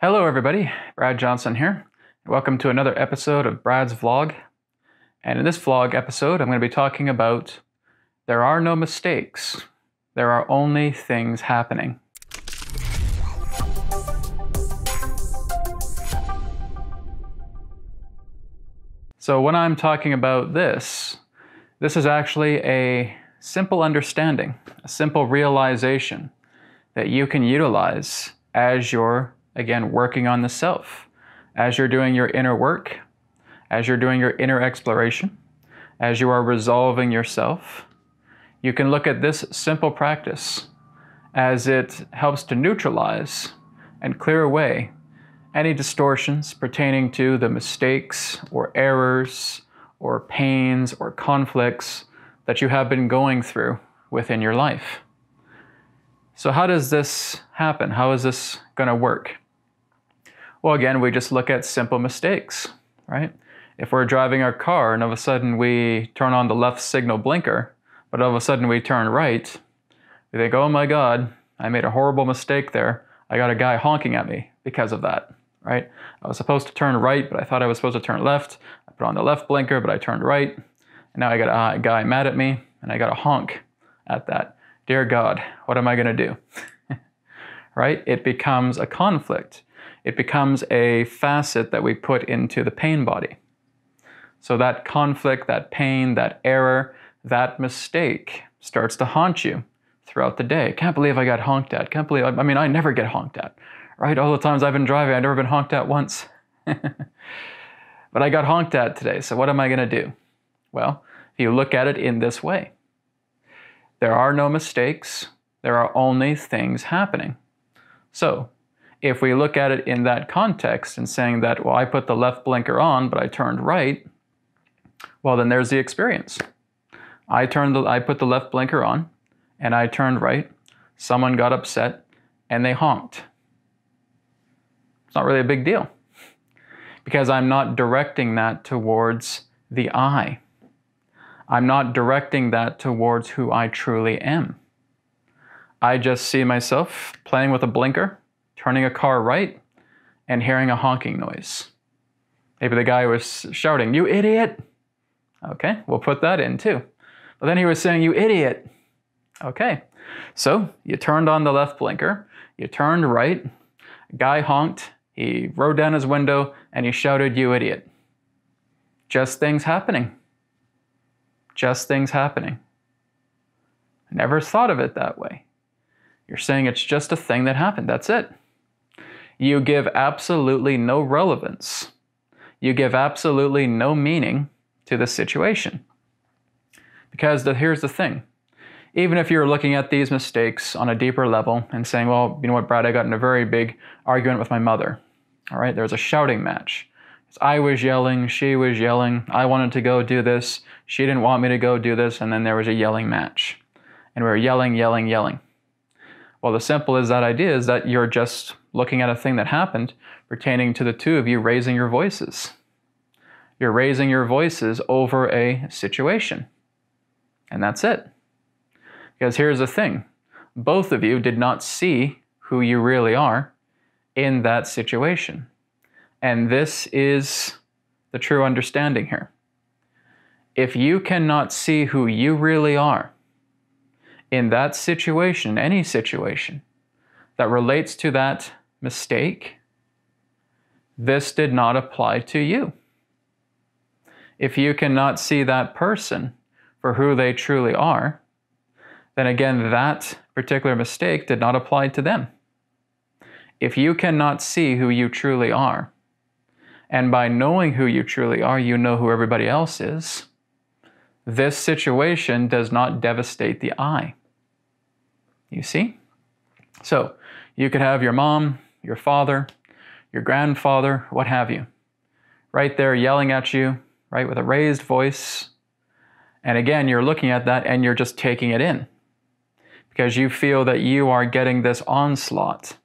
Hello everybody, Brad Johnson here. Welcome to another episode of Brad's Vlog. And in this vlog episode, I'm going to be talking about there are no mistakes. There are only things happening. So when I'm talking about this is actually a simple understanding, a simple realization that you can utilize as you're, again, working on the self, as you're doing your inner work, as you're doing your inner exploration, as you are resolving yourself. You can look at this simple practice as it helps to neutralize and clear away any distortions pertaining to the mistakes or errors or pains or conflicts that you have been going through within your life. So how does this happen? How is this going to work? Well, again, we just look at simple mistakes, right? If we're driving our car and all of a sudden we turn on the left signal blinker, but all of a sudden we turn right, we think, oh my God, I made a horrible mistake there. I got a guy honking at me because of that, right? I was supposed to turn right, but I thought I was supposed to turn left. I put on the left blinker, but I turned right. And now I got a guy mad at me and I got a honk at that. Dear God, what am I going to do? Right? It becomes a conflict. It becomes a facet that we put into the pain body. So that conflict, that pain, that error, that mistake starts to haunt you throughout the day. Can't believe I got honked at. Can't believe, I mean, I never get honked at, right? All the times I've been driving, I've never been honked at once. But I got honked at today, so what am I going to do? Well, if you look at it in this way, there are no mistakes. There are only things happening. So if we look at it in that context and saying that, well, I put the left blinker on, but I turned right, well, then there's the experience. I put the left blinker on and I turned right. Someone got upset and they honked. It's not really a big deal because I'm not directing that towards the I. I'm not directing that towards who I truly am. I just see myself playing with a blinker, turning a car right, and hearing a honking noise. Maybe the guy was shouting, "You idiot!" Okay, we'll put that in too. But then he was saying, "You idiot!" Okay, so you turned on the left blinker, you turned right, a guy honked, he rolled down his window, and he shouted, "You idiot." Just things happening. Just things happening. I never thought of it that way. You're saying it's just a thing that happened. That's it. You give absolutely no relevance. You give absolutely no meaning to the situation. Because here's the thing. Even if you're looking at these mistakes on a deeper level and saying, well, you know what, Brad, I got in a very big argument with my mother. All right, there was a shouting match. I was yelling, she was yelling, I wanted to go do this, she didn't want me to go do this, and then there was a yelling match. And we were yelling, yelling, yelling. Well, the simple as that idea is that you're just looking at a thing that happened pertaining to the two of you raising your voices. You're raising your voices over a situation. And that's it. Because here's the thing. Both of you did not see who you really are in that situation. And this is the true understanding here. If you cannot see who you really are in that situation, any situation that relates to that mistake, this did not apply to you. If you cannot see that person for who they truly are, then again, that particular mistake did not apply to them. If you cannot see who you truly are, and by knowing who you truly are, you know who everybody else is, this situation does not devastate the I. You see? So you could have your mom, your father, your grandfather, what have you, right there yelling at you, right, with a raised voice. And again, you're looking at that and you're just taking it in because you feel that you are getting this onslaught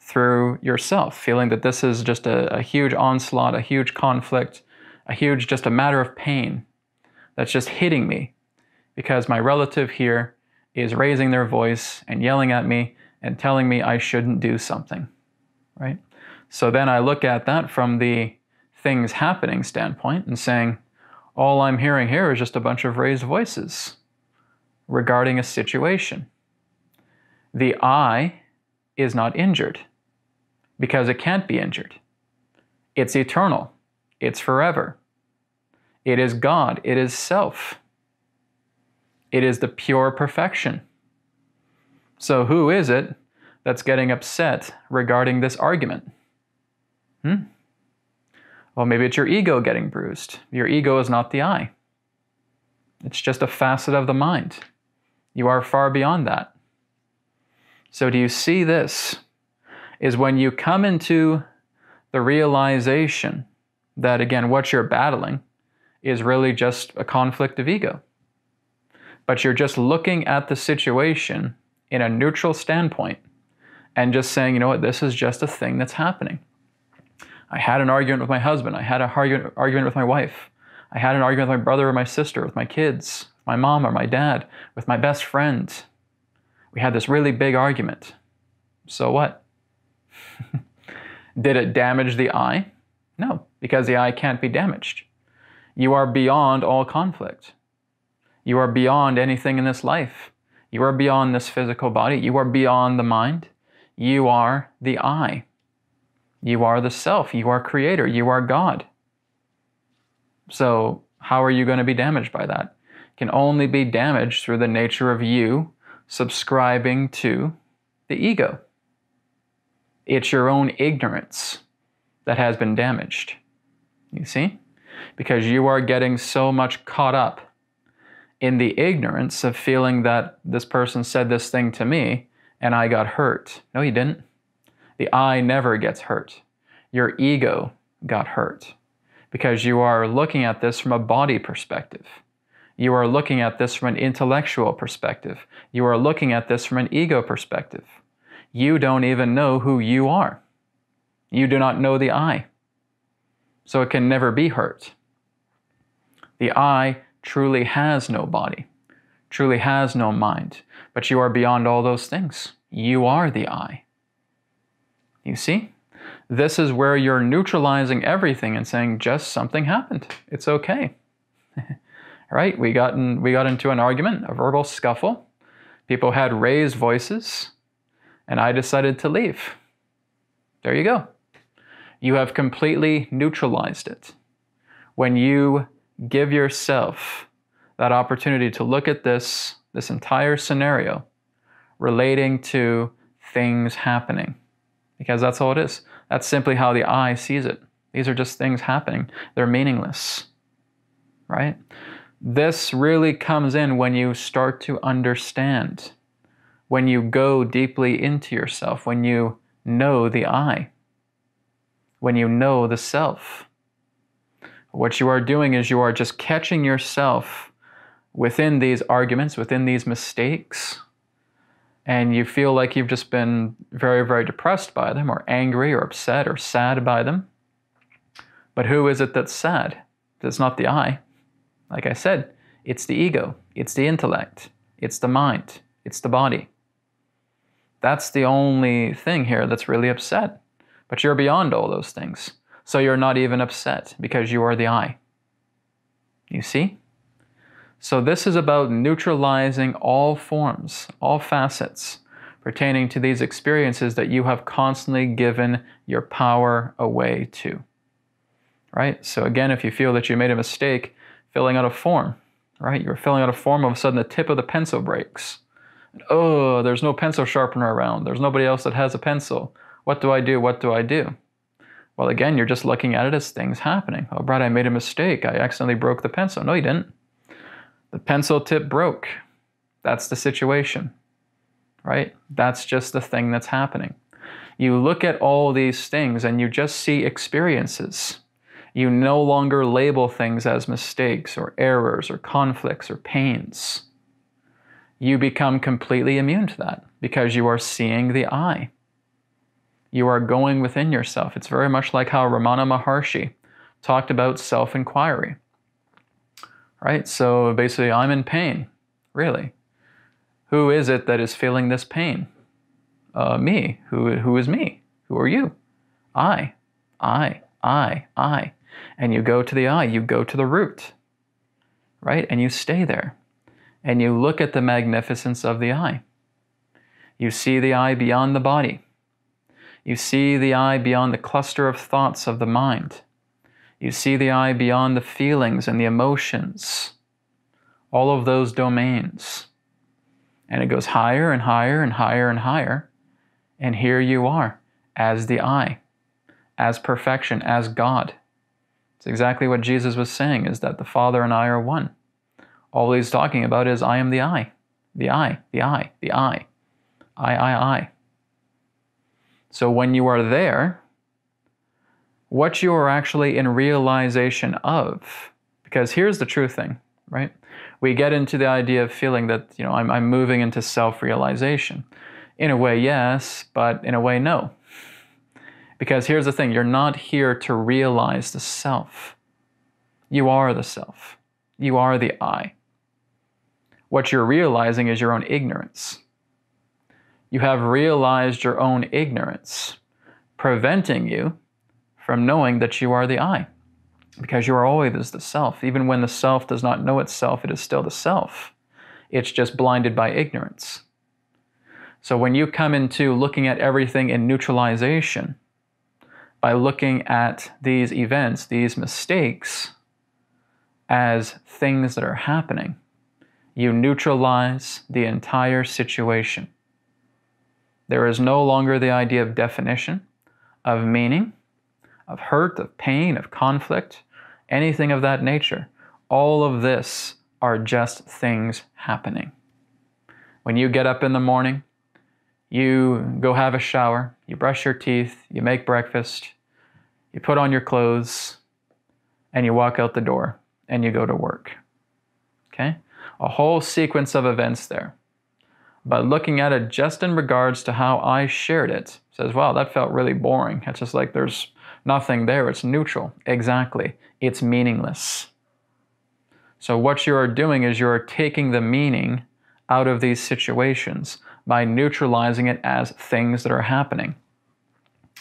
through yourself, feeling that this is just a huge onslaught, a huge conflict, just a matter of pain that's just hitting me because my relative here is raising their voice and yelling at me and telling me I shouldn't do something. right? So then I look at that from the things happening standpoint and saying, all I'm hearing here is just a bunch of raised voices regarding a situation. The I is not injured because it can't be injured. It's eternal. It's forever. It is God. It is self. It is the pure perfection. So who is it that's getting upset regarding this argument? Well, maybe it's your ego getting bruised. Your ego is not the I. It's just a facet of the mind. You are far beyond that. So do you see this? Is when you come into the realization that, again, what you're battling is really just a conflict of ego. But you're just looking at the situation in a neutral standpoint and just saying, you know what, this is just a thing that's happening. I had an argument with my husband. I had an argument with my wife. I had an argument with my brother or my sister, with my kids, my mom or my dad, with my best friend. We had this really big argument. So what? Did it damage the I? No, because the I can't be damaged. You are beyond all conflict. You are beyond anything in this life. You are beyond this physical body. You are beyond the mind. You are the I. You are the self. You are creator. You are God. So how are you going to be damaged by that? It can only be damaged through the nature of you subscribing to the ego. It's your own ignorance that has been damaged. You see? Because you are getting so much caught up in the ignorance of feeling that this person said this thing to me and I got hurt. No, you didn't. The I never gets hurt. Your ego got hurt because you are looking at this from a body perspective. You are looking at this from an intellectual perspective. You are looking at this from an ego perspective. You don't even know who you are. You do not know the I. So it can never be hurt. The I truly has no body, truly has no mind, but you are beyond all those things. You are the I. You see? This is where you're neutralizing everything and saying just something happened. It's okay. Right? We got into an argument, a verbal scuffle. People had raised voices, and I decided to leave. There you go. You have completely neutralized it. When you give yourself that opportunity to look at this entire scenario relating to things happening, because that's all it is. That's simply how the I sees it. These are just things happening. They're meaningless, right? This really comes in when you start to understand, when you go deeply into yourself, when you know the I, when you know the self. What you are doing is you are just catching yourself within these arguments, within these mistakes, and you feel like you've just been very, very depressed by them, or angry, or upset, or sad by them. But who is it that's sad? It's not the I. Like I said, it's the ego, it's the intellect, it's the mind, it's the body. That's the only thing here that's really upset. But you're beyond all those things. So you're not even upset because you are the I. You see? So this is about neutralizing all forms, all facets pertaining to these experiences that you have constantly given your power away to. Right? So again, if you feel that you made a mistake filling out a form, right? You're filling out a form, all of a sudden the tip of the pencil breaks. Oh, there's no pencil sharpener around. There's nobody else that has a pencil. What do I do? What do I do? Well, again, you're just looking at it as things happening. Oh, Brad, I made a mistake. I accidentally broke the pencil. No, you didn't. The pencil tip broke. That's the situation, right? That's just the thing that's happening. You look at all these things and you just see experiences. You no longer label things as mistakes or errors or conflicts or pains. You become completely immune to that because you are seeing the I. You are going within yourself. It's very much like how Ramana Maharshi talked about self-inquiry. Right? So basically, I'm in pain. Really? Who is it that is feeling this pain? Me. Who is me? Who are you? I, I. And you go to the I, you go to the root, right? And you stay there. And you look at the magnificence of the I. You see the I beyond the body. You see the I beyond the cluster of thoughts of the mind. You see the I beyond the feelings and the emotions, all of those domains. And it goes higher and higher and higher and higher. And here you are as the I, as perfection, as God. It's exactly what Jesus was saying, is that the Father and I are one. All he's talking about is I am the I, the I, the I, the I. I. So when you are there, what you are actually in realization of, because here's the true thing, right? We get into the idea of feeling that, I'm moving into self-realization. In a way, yes, but in a way, no. Because here's the thing, you're not here to realize the self. You are the self. You are the I. What you're realizing is your own ignorance. You have realized your own ignorance, preventing you from knowing that you are the I. Because you are always the self. Even when the self does not know itself, it is still the self. It's just blinded by ignorance. So when you come into looking at everything in neutralization, by looking at these events, these mistakes, as things that are happening, you neutralize the entire situation. There is no longer the idea of definition, of meaning, of hurt, of pain, of conflict, anything of that nature. All of this are just things happening. When you get up in the morning, you go have a shower, you brush your teeth, you make breakfast, you put on your clothes, and you walk out the door, and you go to work. Okay? A whole sequence of events there. But looking at it just in regards to how I shared it, says, wow, that felt really boring. It's just like there's nothing there. It's neutral. Exactly. It's meaningless. So what you are doing is you are taking the meaning out of these situations by neutralizing it as things that are happening.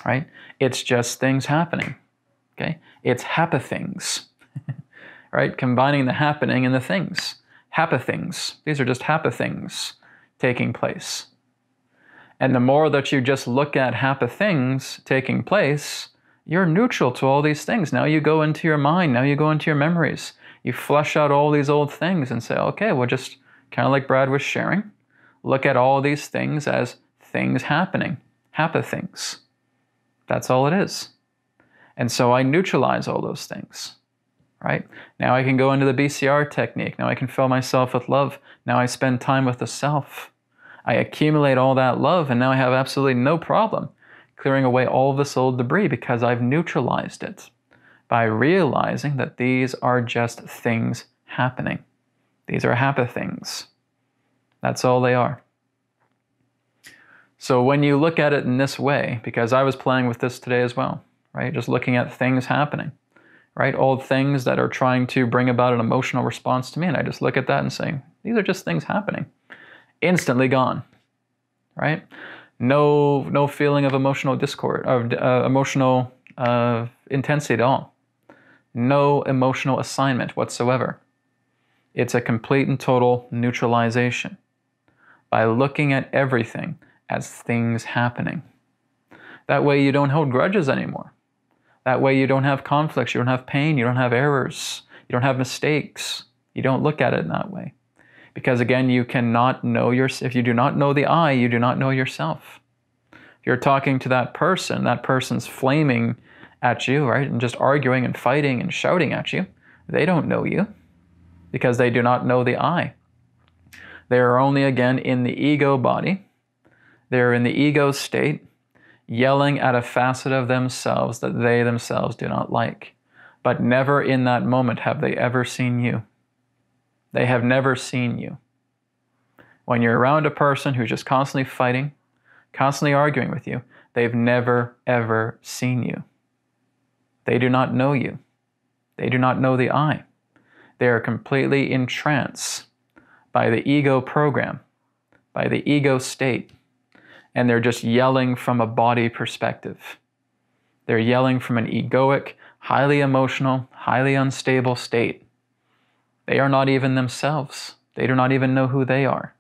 Right? It's just things happening. Okay? It's happy-things. Right? Combining the happening and the things. Happy-things. These are just happy-things taking place. And the more that you just look at happy things taking place, you're neutral to all these things. Now you go into your mind, now you go into your memories. You flush out all these old things and say, okay, well, just kind of like Brad was sharing, look at all these things as things happening, happy things. That's all it is. And so I neutralize all those things. Right? Now I can go into the BCR technique. Now I can fill myself with love. Now I spend time with the self. I accumulate all that love, and now I have absolutely no problem clearing away all this old debris because I've neutralized it by realizing that these are just things happening. These are happy things. That's all they are. So when you look at it in this way, because I was playing with this today as well, right? Just looking at things happening. Right? Old things that are trying to bring about an emotional response to me. And I just look at that and say, these are just things happening. Instantly gone. Right? No feeling of emotional discord, of emotional intensity at all. No emotional assignment whatsoever. It's a complete and total neutralization by looking at everything as things happening. That way you don't hold grudges anymore. That way you don't have conflicts, you don't have pain, you don't have errors, you don't have mistakes. You don't look at it in that way. Because again, you cannot know if you do not know the I, you do not know yourself. If you're talking to that person's flaming at you, right, and just arguing and fighting and shouting at you, they don't know you because they do not know the I. They are only, again, in the ego body. They're in the ego state, yelling at a facet of themselves that they themselves do not like. But never in that moment have they ever seen you. They have never seen you. When you're around a person who's just constantly fighting, constantly arguing with you, they've never, ever seen you. They do not know you. They do not know the I. They are completely in trance by the ego program, by the ego state. And they're just yelling from a body perspective. They're yelling from an egoic, highly emotional, highly unstable state. They are not even themselves. They do not even know who they are.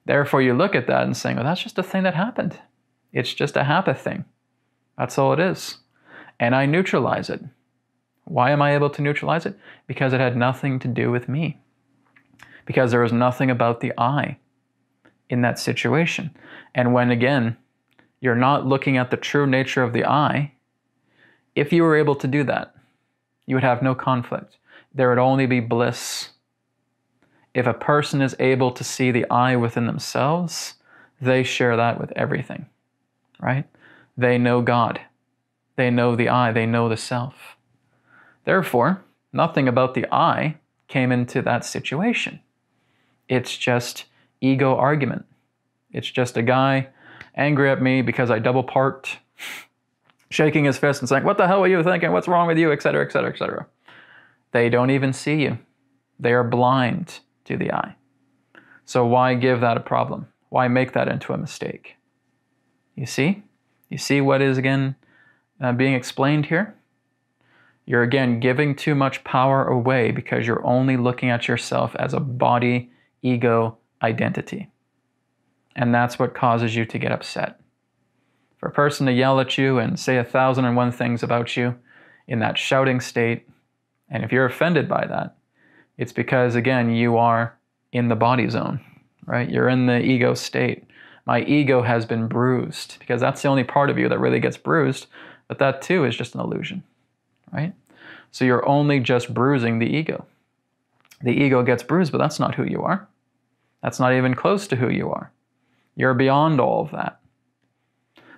Therefore, you look at that and saying, well, that's just a thing that happened. It's just a habit thing. That's all it is. And I neutralize it. Why am I able to neutralize it? Because it had nothing to do with me. Because there was nothing about the I in that situation. And when, again, you're not looking at the true nature of the I, if you were able to do that, you would have no conflict. There would only be bliss. If a person is able to see the I within themselves, they share that with everything, right? They know God. They know the I. They know the self. Therefore, nothing about the I came into that situation. It's just ego argument. It's just a guy angry at me because I double parked, shaking his fist and saying, what the hell were you thinking? What's wrong with you? Etc., etc., etc. They don't even see you. They are blind to the I. So why give that a problem? Why make that into a mistake? You see? You see what is, again, being explained here? You're, again, giving too much power away because you're only looking at yourself as a body, ego, identity. And that's what causes you to get upset. For a person to yell at you and say 1,001 things about you in that shouting state, and if you're offended by that, it's because, again, you are in the body zone, right? You're in the ego state. My ego has been bruised, because that's the only part of you that really gets bruised, but that too is just an illusion, right? So you're only just bruising the ego. The ego gets bruised, but that's not who you are. That's not even close to who you are. You're beyond all of that.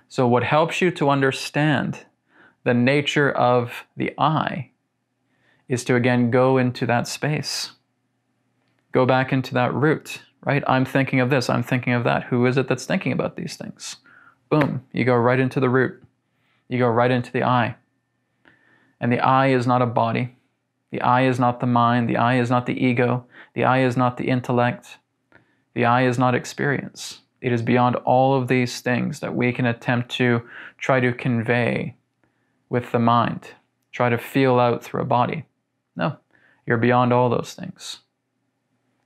So what helps you to understand the nature of the I is to, again, go into that space. Go back into that root, right? I'm thinking of this, I'm thinking of that. Who is it that's thinking about these things? Boom, you go right into the root. You go right into the I. And the I is not a body. The I is not the mind. The I is not the ego. The I is not the intellect. The I is not experience. It is beyond all of these things that we can attempt to try to convey with the mind, try to feel out through a body. No, you're beyond all those things.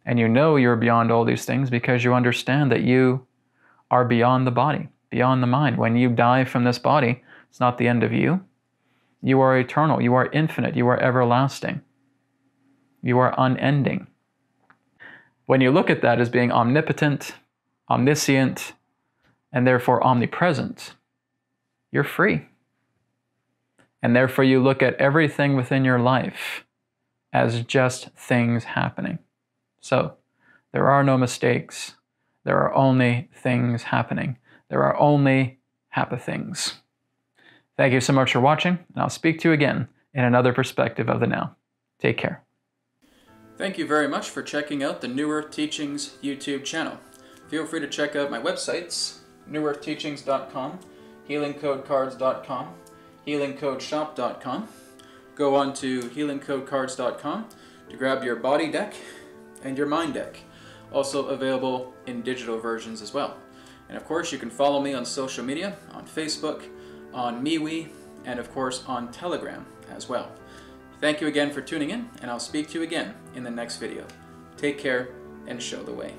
And you know you're beyond all these things because you understand that you are beyond the body, beyond the mind. When you die from this body, it's not the end of you. You are eternal. You are infinite. You are everlasting. You are unending. When you look at that as being omnipotent, omniscient, and therefore omnipresent, you're free. And therefore you look at everything within your life as just things happening. So there are no mistakes. There are only things happening. There are only happy things. Thank you so much for watching, and I'll speak to you again in another perspective of the now. Take care. Thank you very much for checking out the New Earth Teachings YouTube channel. Feel free to check out my websites, newearthteachings.com, healingcodecards.com, healingcodeshop.com. Go on to healingcodecards.com to grab your body deck and your mind deck, also available in digital versions as well. And of course, you can follow me on social media, on Facebook, on MeWe, and of course on Telegram as well. Thank you again for tuning in, and I'll speak to you again in the next video. Take care and show the way.